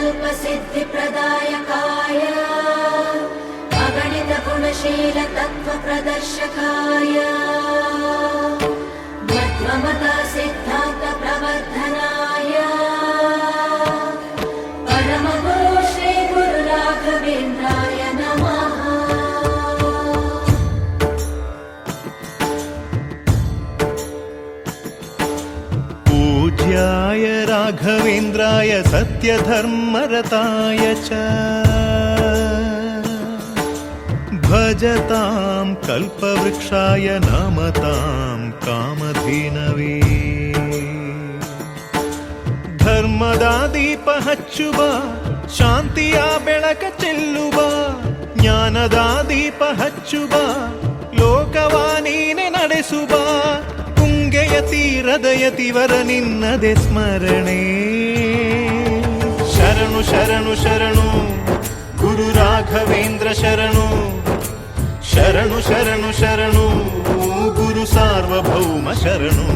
कल्पसिद्धिप्रदायकाय अगणितगुणशील तत्त्वप्रदर्शकाय मध्वमता सिद्धान्त प्रवर्धनाय परमगुरु श्री गुरु राघवेन्द्राय नमः। पूज्याय राघवेन्द्राय सत्यधर्मरताय च भजतां कल्पवृक्षाय नमतां कामधेनवे। ಧರ್ಮದ ದೀಪ ಹಚ್ಚುವ ಶಾಂತಿಯ ಬೆಳಕ ಚೆಲ್ಲುವ ಜ್ಞಾನದ ದೀಪ ಹಚ್ಚುವ ಲೋಕವ ನೀನೆ ನಡೆಸುವ ತುಂಗೆಯ ತೀರದ ಯತಿವರ ನಿನ್ನದೆ ಸ್ಮರಣೆ. ಶರಣು ಶರಣು ಶರಣು ಗುರು ರಾಘವೇಂದ್ರ ಶರಣು ಶರಣು ಶರಣು ಶರಣು ಗುರು ಸಾರ್ವಭೌಮ ಶರಣು.